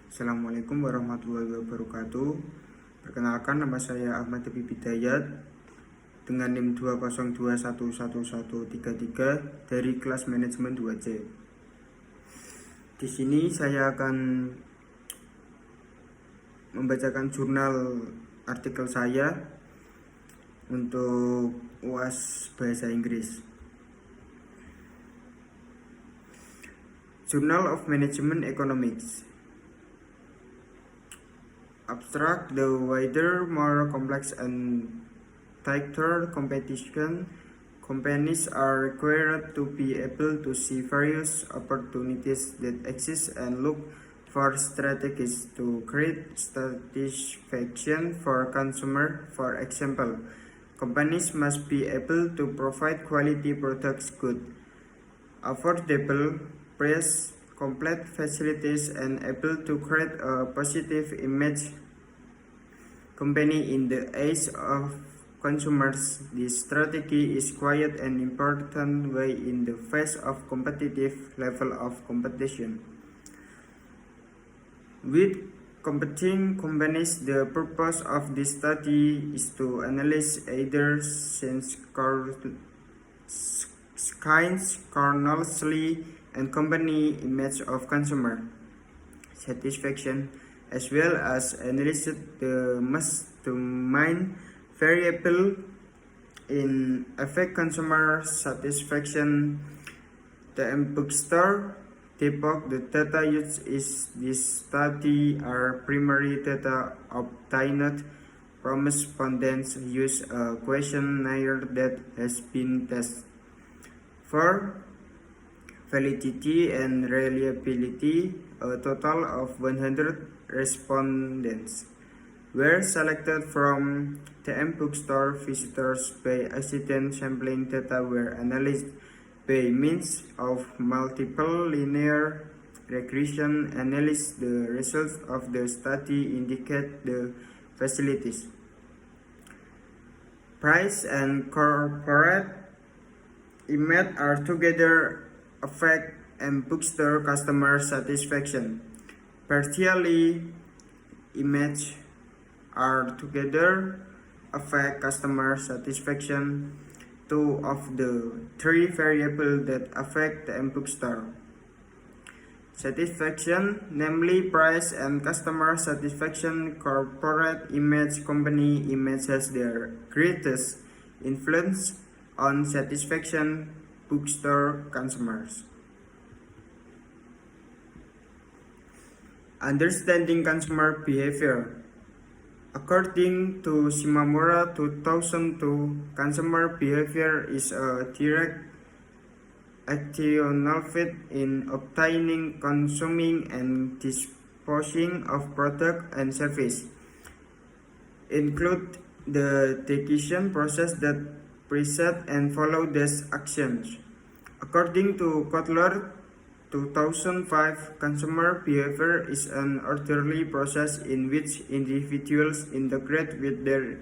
Assalamualaikum warahmatullahi wabarakatuh. Perkenalkan, nama saya Ahmad Habib Hidayat dengan NIM 202111133 dari kelas Manajemen 2C. Di sini saya akan membacakan jurnal artikel saya untuk UAS Bahasa Inggris. Journal of Management Economics. Abstract: the wider, more complex and tighter competition, companies are required to be able to see various opportunities that exist and look for strategies to create satisfaction for consumers. For example, companies must be able to provide quality products, good, affordable price, complete facilities, and able to create a positive image company in the eyes of consumers. This strategy is quite an important way in the face of competitive level of competition with competing companies. The purpose of this study is to analyze either kinds cornerly and company image of consumer satisfaction, as well as analyze the main variable in affect consumer satisfaction. The bookstore debug. The data used in this study are primary data obtained from respondents use a questionnaire that has been tested for validity and reliability. A total of 100 respondents were selected from the bookstore visitors by accident. Sampling data were analyzed by means of multiple linear regression analysis. The results of the study indicate the facilities, price, and corporate image are together affect and bookstore customer satisfaction. Partially image are together affect customer satisfaction. Two of the three variables that affect the bookstore satisfaction, namely price and customer satisfaction, corporate image, company image, has their greatest influence on satisfaction bookstore consumers. Understanding consumer behavior. According to Shimamura 2002, consumer behavior is a direct actional fit in obtaining, consuming, and disposing of product and service. Include the decision process that precede and follow these actions. According to Kotler 2005, consumer behavior is an orderly process in which individuals integrate with their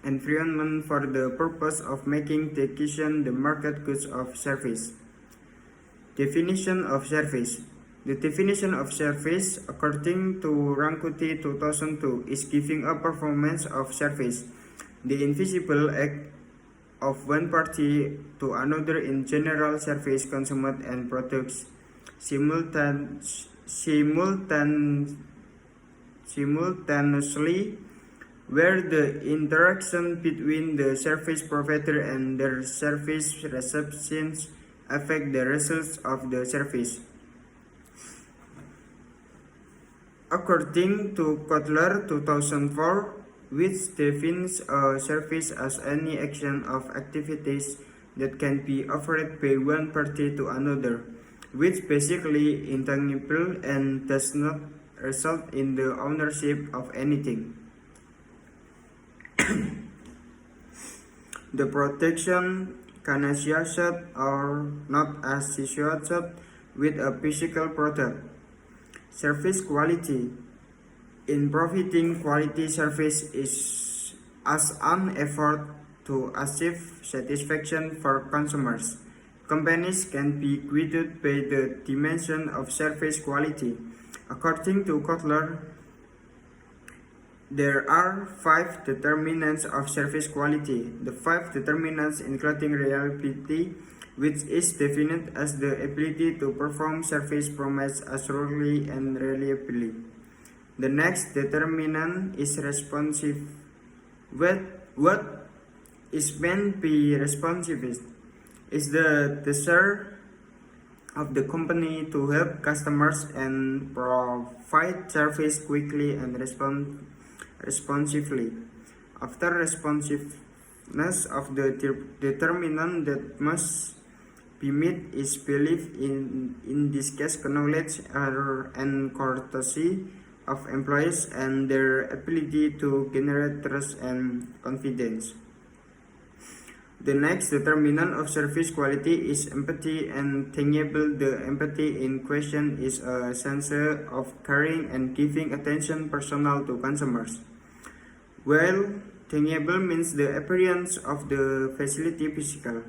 environment for the purpose of making decisions. The market goods of service. Definition of service. The definition of service, according to Rankuti 2002, is giving a performance of service, the invisible act of one party to another in general service consumed and products simultaneously, where the interaction between the service provider and their service recipients affect the results of the service. According to Kotler 2004, which defines a service as any action of activities that can be offered by one party to another, which basically intangible and does not result in the ownership of anything. The protection can associate or not associated with a physical product. Service quality. In providing quality service is as an effort to achieve satisfaction for consumers. Companies can be guided by the dimension of service quality. According to Kotler, there are 5 determinants of service quality. The 5 determinants including reliability, which is defined as the ability to perform service promised accurately and reliably. The next determinant is responsive. What is meant by responsive is the desire of the company to help customers and provide service quickly and responsively. After responsiveness of the determinant that must be met is belief in this case knowledge and courtesy of employees and their ability to generate trust and confidence. The next determinant of service quality is empathy and tangible. The empathy in question is a sense of caring and giving attention personal to consumers. While tangible means the appearance of the facility, physical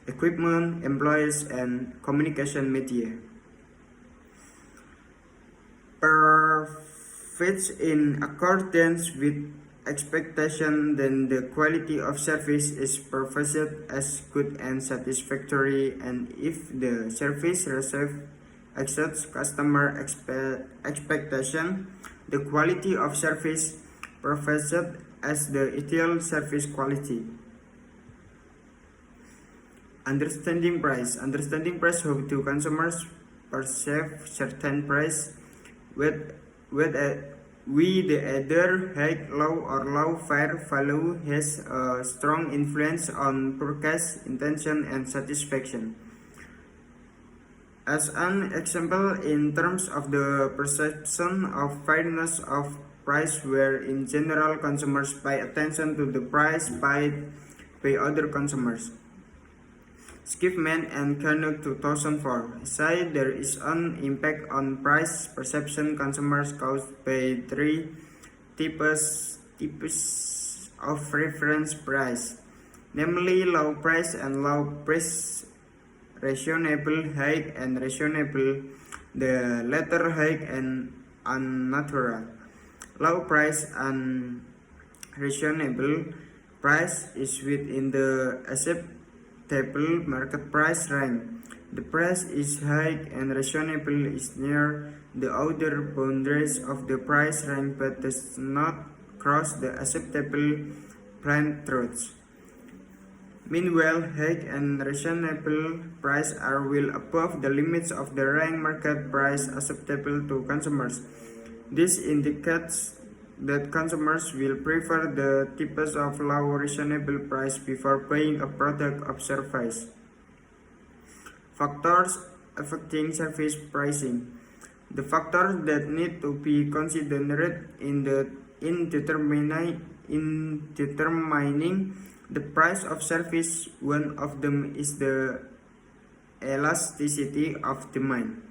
equipment, employees, and communication media. Perfect in accordance with expectation, then the quality of service is perceived as good and satisfactory, and if the service received exceeds customer expectation, the quality of service perceived as the ideal service quality. Understanding price. Understanding price how do consumers perceive certain price with the either high, low, or low fair value has a strong influence on purchase intention and satisfaction. As an example, in terms of the perception of fairness of price, where in general consumers pay attention to the price paid by other consumers. Skipman and Canuck 2004 say there is an impact on price perception consumers caused by 3 types of reference price, namely low price and low price, reasonable, high, and reasonable. The latter high and unnatural. Low price and reasonable price is within the acceptable market price range. The price is high and reasonable is near the outer boundaries of the price range but does not cross the acceptable plain truths. Meanwhile, high and reasonable price are well above the limits of the range market price acceptable to consumers. This indicates that consumers will prefer the types of low reasonable price before buying a product of service. Factors affecting service pricing. The factors that need to be considered in determining the price of service. One of them is the elasticity of demand.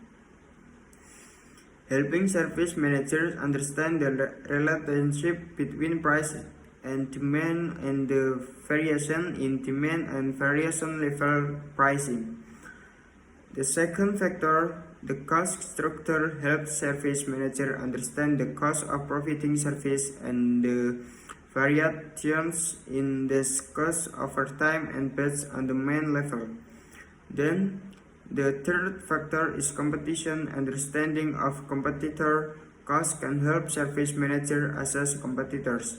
Helping service managers understand the relationship between price and demand and the variation in demand and variation level pricing. The second factor, the cost structure, helps service manager understand the cost of providing service and the variations in this cost over time and based on the demand level. Then, the third factor is competition. Understanding of competitor costs can help service manager assess competitors'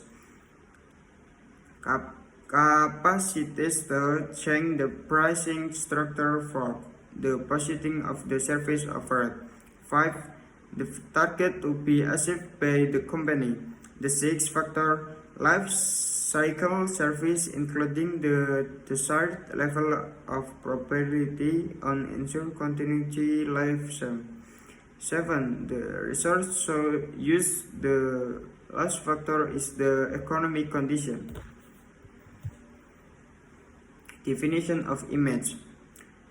capacities to change the pricing structure for the positioning of the service offered. 5. The target to be achieved by the company. The sixth factor, life cycle service, including the desired level of probability on ensure continuity lifetime. 7. The resource use. The last factor is the economic condition. Definition of image.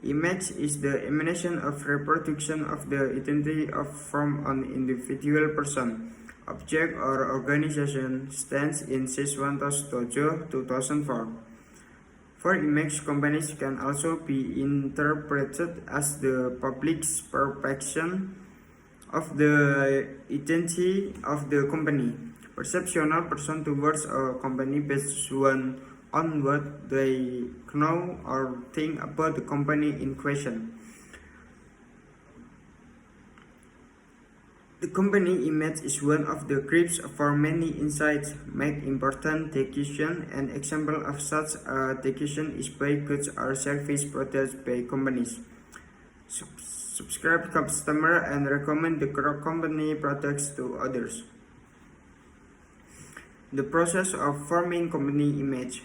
Image is the emanation of reproduction of the identity from an individual person, object, or organization. Stands in Siswantos Tojo 2004. For image, companies can also be interpreted as the public's perception of the identity of the company. Perceptional person towards a company based on what they know or think about the company in question. The company image is one of the grips for many insights, make important decisions. An example of such a decision is buy goods or service produced by companies. Subscribe customer and recommend the company products to others. The process of forming company image.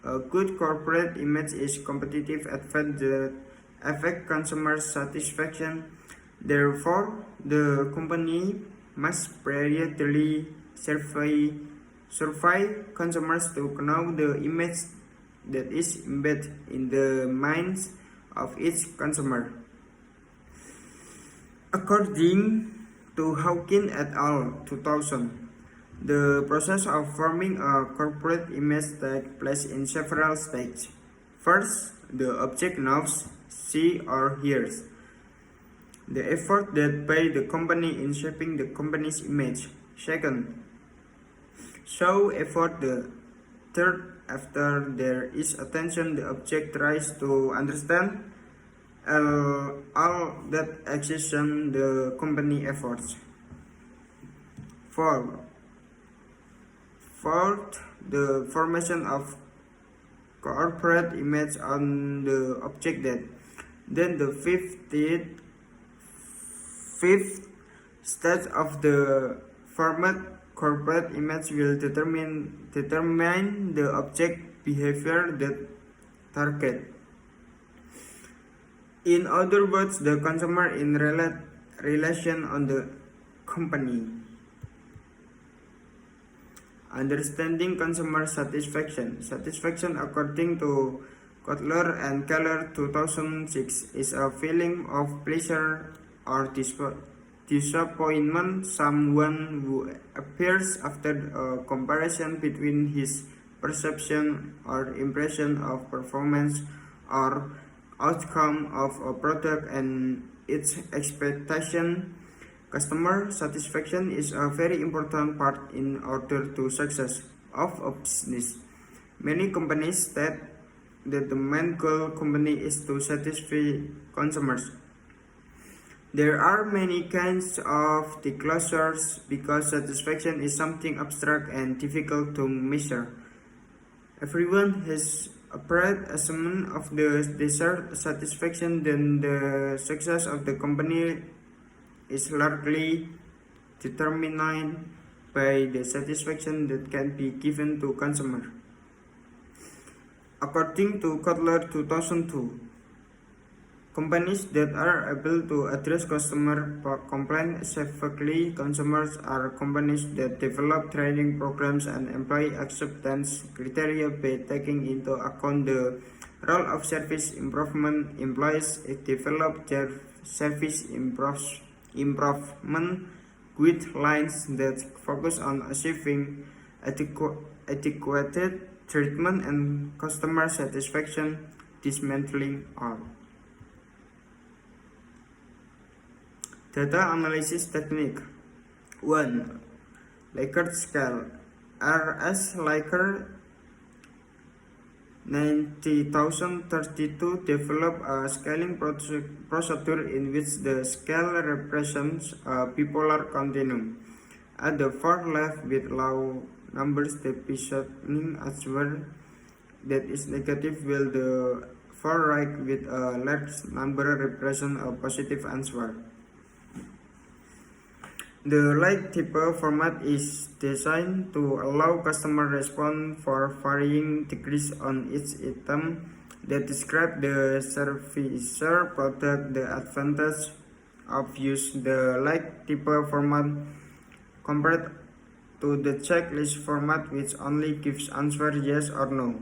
A good corporate image is competitive advantage that affect consumer satisfaction. Therefore, the company must periodically survey consumers to know the image that is embedded in the minds of each consumer. According to Hawkins et al. 2000, the process of forming a corporate image takes place in several stages. First, the object knows, sees, or hears. The effort that by the company in shaping the company's image. Second, show effort. The third, after there is attention, the object tries to understand all that action the company efforts. Fourth, the formation of corporate image on the object that. Then the fifth stage of the format corporate image will determine the object behavior that target. In other words, the consumer in relation on the company. Understanding consumer satisfaction. Satisfaction, according to Kotler and Keller 2006, is a feeling of pleasure or disappointment someone who appears after a comparison between his perception or impression of performance or outcome of a product and its expectation. Customer satisfaction is a very important part in order to success of a business. Many companies state that the main goal company is to satisfy consumers. There are many kinds of disclosures because satisfaction is something abstract and difficult to measure. Everyone has a broad assessment of the desired satisfaction, then the success of the company is largely determined by the satisfaction that can be given to consumer. According to Kotler 2002, companies that are able to address customer complaints effectively consumers are companies that develop training programs and employee acceptance criteria by taking into account the role of service improvement. Employees develop their service improvement guidelines that focus on achieving adequate treatment and customer satisfaction, dismantling all. Data analysis technique. 1. Likert scale. RS Likert 90,032 developed a scaling procedure in which the scale represents a bipolar continuum. At the far left with low numbers, the positioning answer that is negative, while the far right with a large number represent a positive answer. The light type format is designed to allow customer respond for varying degrees on each item that describe the servicer product. The advantage of use the light type format compared to the checklist format, which only gives answer yes or no.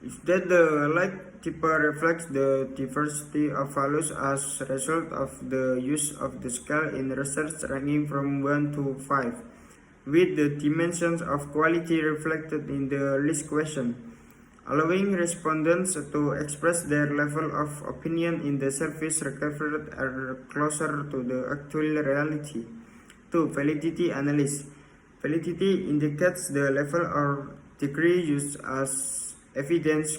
If that the light type reflects the diversity of values as a result of the use of the scale in research ranging from 1 to 5, with the dimensions of quality reflected in the list question. allowing respondents to express their level of opinion in the service recovered are closer to the actual reality. 2. Validity analysis. Validity indicates the level or degree used as evidence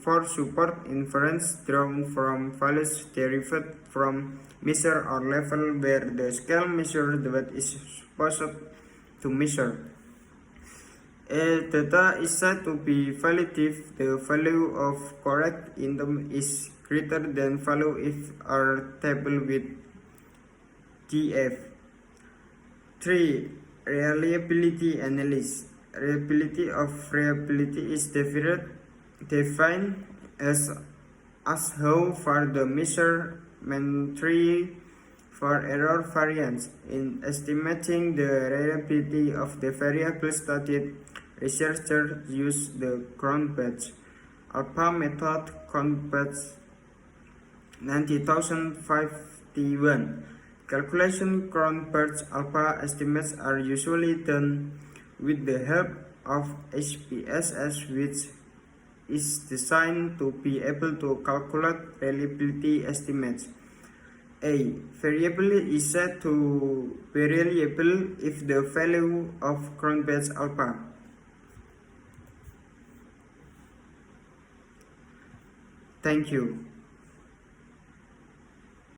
for support inference drawn from values derived from measure or level where the scale measured what is supposed to measure. A data is said to be valid if the value of correct item is greater than value if are table with DF. 3. Reliability analysis. Reliability is defined as how far the measurement tree for error variance. In estimating the reliability of the variable studied, researchers use the Cronbach alpha method Cronbach 90051. Calculation Cronbach alpha estimates are usually done with the help of HPSS, which is designed to be able to calculate reliability estimates. A variable is said to be reliable if the value of Cronbach alpha. Thank you.